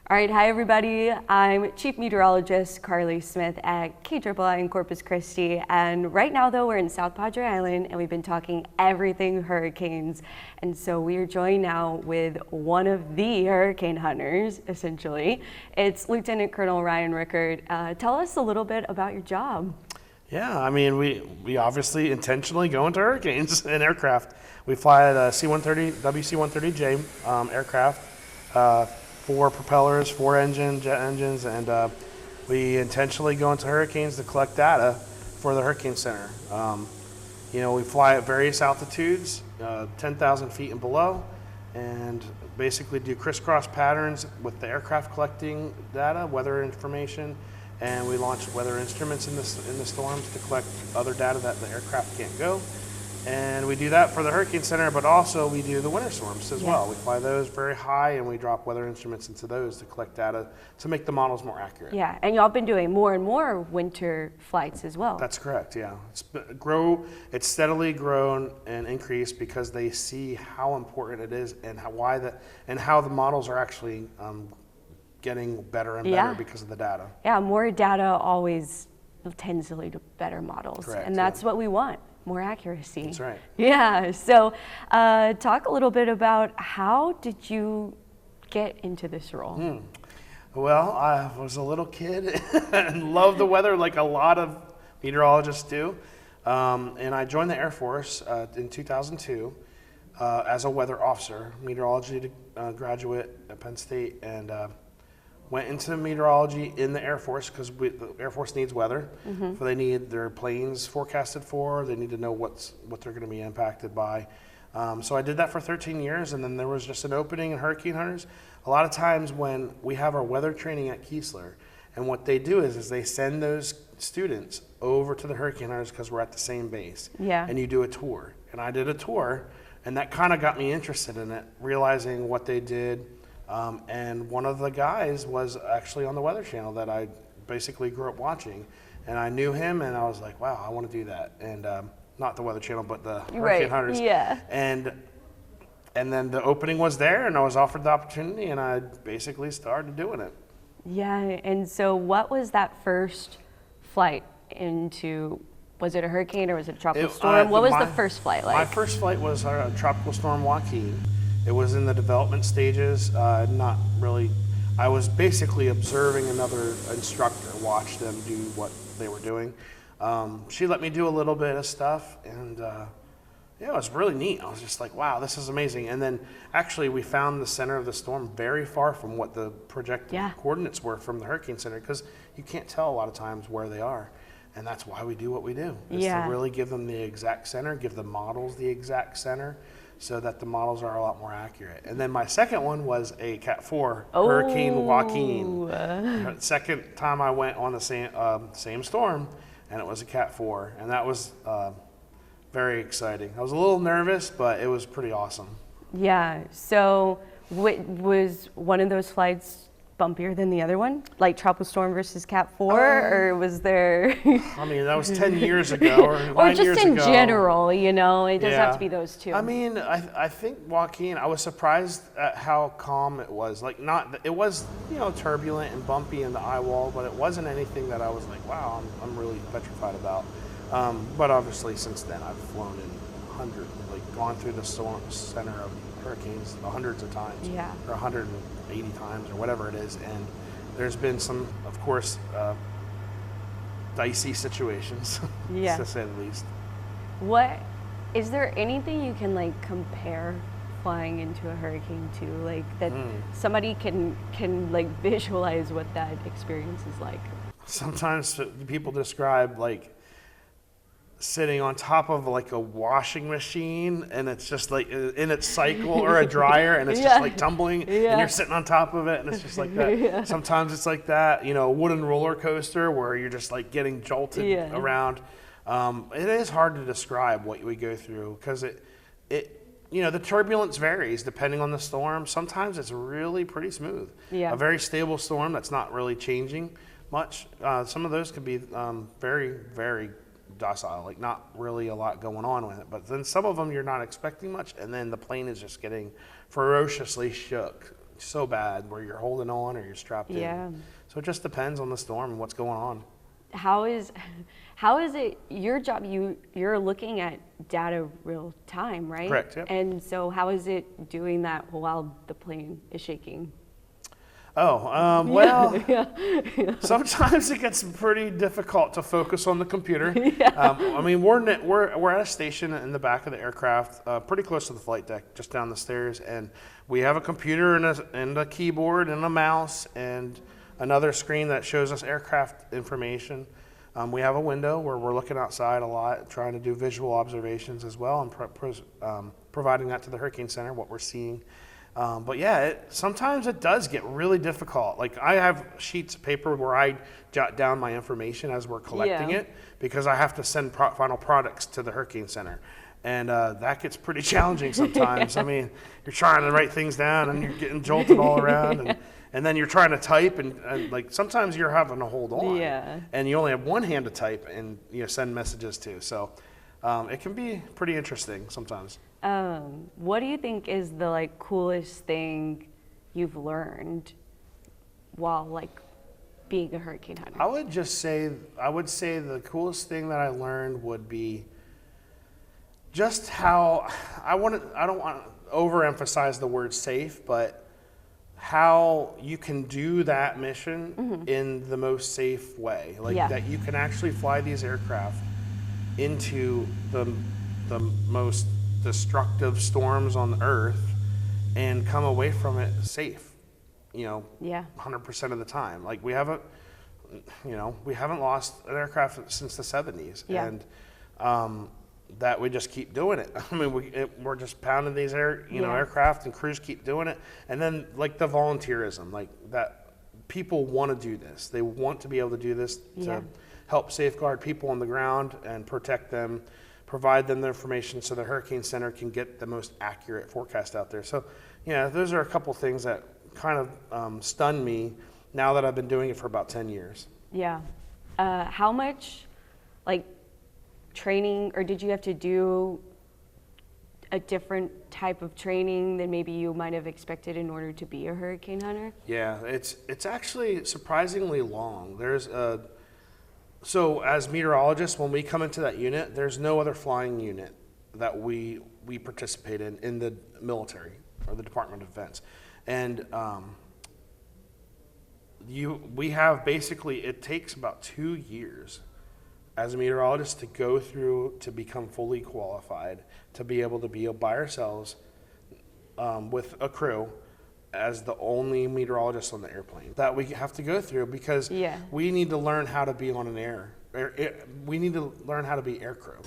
All right, hi everybody. I'm Chief Meteorologist Carly Smith at KIII in Corpus Christi. And right now though, we're in South Padre Island and we've been talking everything hurricanes. And so we are joined now with one of the hurricane hunters, essentially. It's Lieutenant Colonel Ryan Rickert. Tell us a little bit about your job. Yeah, I mean, we obviously intentionally go into hurricanes in aircraft. We fly at a C-130, WC-130J aircraft, 4 propellers, 4 jet engines, and we intentionally go into hurricanes to collect data for the Hurricane Center. We fly at various altitudes, 10,000 feet and below, and basically do crisscross patterns with the aircraft collecting data, weather information, and we launch weather instruments in the storms to collect other data that the aircraft can't go. And we do that for the Hurricane Center, but also we do the winter storms as well. We fly those very high and we drop weather instruments into those to collect data to make the models more accurate. Yeah, and y'all been doing more and more winter flights as well. That's correct, yeah. It's steadily grown and increased because they see how important it is and how the models are actually getting better and better because of the data. Yeah, more data always tends to lead to better models. Correct, and that's what we want. More accuracy. That's right. Yeah, so talk a little bit about how did you get into this role? Well, I was a little kid and loved the weather like a lot of meteorologists do. And I joined the Air Force in 2002 as a weather officer, meteorology graduate at Penn State, and went into meteorology in the Air Force because the Air Force needs weather. So they need their planes forecasted for, they need to know what they're going to be impacted by. So I did that for 13 years, and then there was just an opening in Hurricane Hunters. A lot of times when we have our weather training at Keesler, and what they do is they send those students over to the Hurricane Hunters because we're at the same base. Yeah. And you do a tour. And I did a tour, and that kind of got me interested in it, realizing what they did. And one of the guys was actually on the Weather Channel that I basically grew up watching, and I knew him, and I was like, wow, I want to do that. And not the Weather Channel, but the Hurricane Hunters. Yeah. And then the opening was there, and I was offered the opportunity, and I basically started doing it. Yeah, and so what was that first flight into? Was it a hurricane or was it a tropical storm? What was the first flight like? My first flight was a tropical storm Joaquin. It was in the development stages, not really. I was basically observing another instructor, watch them do what they were doing. She let me do a little bit of stuff, and it was really neat. I was just like, wow, this is amazing. And then actually we found the center of the storm very far from what the projected coordinates were from the Hurricane Center, because you can't tell a lot of times where they are. And that's why we do what we do, is to really give them the exact center, give the models the exact center, so that the models are a lot more accurate. And then my second one was a Cat 4 Hurricane Joaquin. Second time I went on the same storm, and it was a Cat 4, and that was very exciting. I was a little nervous, but it was pretty awesome. Yeah, so was one of those flights bumpier than the other one? Like Tropical Storm versus Cat 4, or was there? I mean, that was 10 years ago, or 9 or just years in ago. General, it doesn't have to be those two. I mean, I think Joaquin, I was surprised at how calm it was. Like, it was, turbulent and bumpy in the eye wall, but it wasn't anything that I was like, wow, I'm really petrified about. But obviously since then I've flown in gone through the storm center of hurricanes hundreds of times, or 180 times, or whatever it is, and there's been some, of course, dicey situations, to say the least. What is there anything you can compare flying into a hurricane to, that somebody can visualize what that experience is like? Sometimes people describe sitting on top of a washing machine, and it's just in its cycle, or a dryer, and it's just tumbling, and you're sitting on top of it, and it's just like that. Sometimes it's like that, a wooden roller coaster where you're just getting jolted around. It is hard to describe what we go through, because the turbulence varies depending on the storm. Sometimes it's really pretty smooth. A very stable storm that's not really changing much. Some of those can be very, very docile, not really a lot going on with it. But then some of them you're not expecting much, and then the plane is just getting ferociously shook so bad where you're holding on or you're strapped Yeah. in. So it just depends on the storm and what's going on. How is it your job? You're looking at data real time, right? Correct, yep. And so how is it doing that while the plane is shaking? Well, Yeah. sometimes it gets pretty difficult to focus on the computer. I mean, we're at a station in the back of the aircraft, pretty close to the flight deck, just down the stairs, and we have a computer and a keyboard and a mouse and another screen that shows us aircraft information. We have a window where we're looking outside a lot, trying to do visual observations as well, and providing that to the Hurricane Center, what we're seeing. But yeah, sometimes it does get really difficult. Like I have sheets of paper where I jot down my information as we're collecting it, because I have to send final products to the Hurricane Center. And that gets pretty challenging sometimes. I mean, you're trying to write things down and you're getting jolted all around, and then you're trying to type, and like sometimes you're having to hold on. Yeah. And you only have one hand to type and send messages to. So it can be pretty interesting sometimes. What do you think is the coolest thing you've learned while being a hurricane hunter? I would say the coolest thing that I learned would be just how I don't want to overemphasize the word safe, but how you can do that mission in the most safe way. That you can actually fly these aircraft into the most destructive storms on Earth and come away from it safe, 100% of the time. Like we haven't lost an aircraft since the 70s, and that we just keep doing it. I mean, we're just pounding these aircraft, and crews keep doing it. And then the volunteerism, that people want to do this. They want to be able to do this to help safeguard people on the ground and protect them, provide them the information so the Hurricane Center can get the most accurate forecast out there. So, those are a couple things that kind of stun me now that I've been doing it for about 10 years. Yeah. How much, training, or did you have to do a different type of training than maybe you might have expected in order to be a hurricane hunter? Yeah, it's actually surprisingly long. So as meteorologists, when we come into that unit, there's no other flying unit that we participate in the military or the Department of Defense. And we have basically, it takes about 2 years as a meteorologist to go through to become fully qualified to be able to be by ourselves with a crew as the only meteorologist on the airplane that we have to go through, because we need to learn how to be on an we need to learn how to be aircrew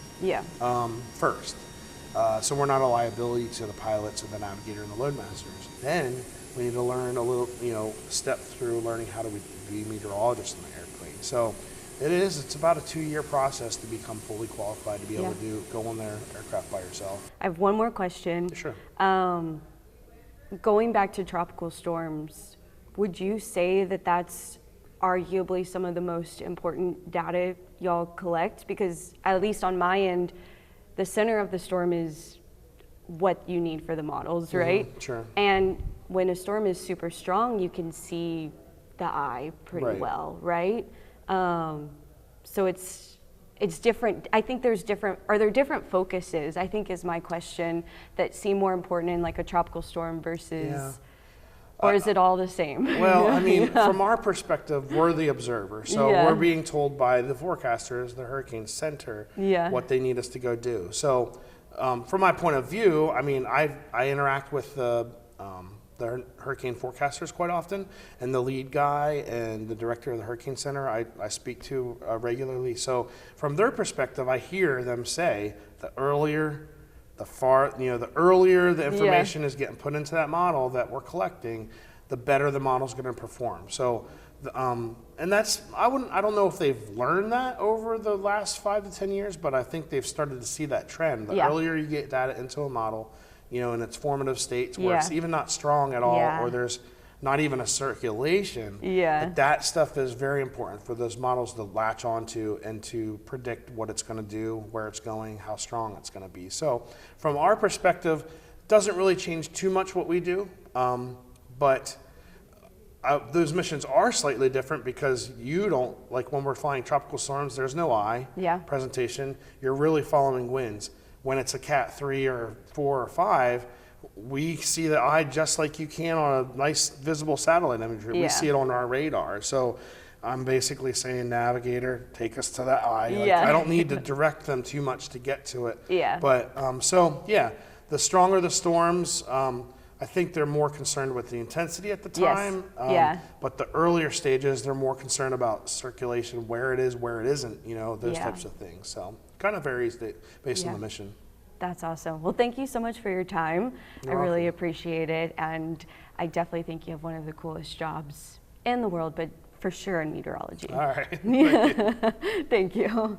first. So we're not a liability to the pilots or the navigator and the loadmasters. Then we need to learn a little, step through learning how to be meteorologists on the airplane. So it's about a 2-year process to become fully qualified to be able to go on their aircraft by yourself. I have one more question. Sure. Going back to tropical storms, would you say that that's arguably some of the most important data y'all collect? Because at least on my end, the center of the storm is what you need for the models, right? Sure. And when a storm is super strong, you can see the eye pretty well, right? So it's different. I think are there different focuses, I think is my question, that seem more important in a tropical storm versus, or is it all the same? Well, I mean, from our perspective, we're the observer. So we're being told by the forecasters, the Hurricane Center, what they need us to go do. So from my point of view, I mean, I interact with the hurricane forecasters quite often, and the lead guy and the director of the Hurricane Center I speak to regularly. So from their perspective, I hear them say the earlier the information is getting put into that model that we're collecting, the better the model's going to perform. So and that's I don't know if they've learned that over the last 5 to 10 years, but I think they've started to see that trend. The earlier you get data into a model, in its formative states where it's even not strong at all, or there's not even a circulation, that stuff is very important for those models to latch onto and to predict what it's going to do, where it's going, how strong it's going to be. So from our perspective, it doesn't really change too much what we do, but those missions are slightly different because you don't, like when we're flying tropical storms, there's no eye presentation. You're really following winds. When it's a Cat 3 or 4 or 5, we see the eye just like you can on a nice visible satellite imagery. We see it on our radar. So I'm basically saying, navigator, take us to that eye. Like, I don't need to direct them too much to get to it. But the stronger the storms, I think they're more concerned with the intensity at the time. But the earlier stages, they're more concerned about circulation, where it is, where it isn't, those types of things. So kind of varies based on the mission. That's awesome. Well, thank you so much for your time. I really appreciate it. And I definitely think you have one of the coolest jobs in the world, but for sure in meteorology. All right. Thank you.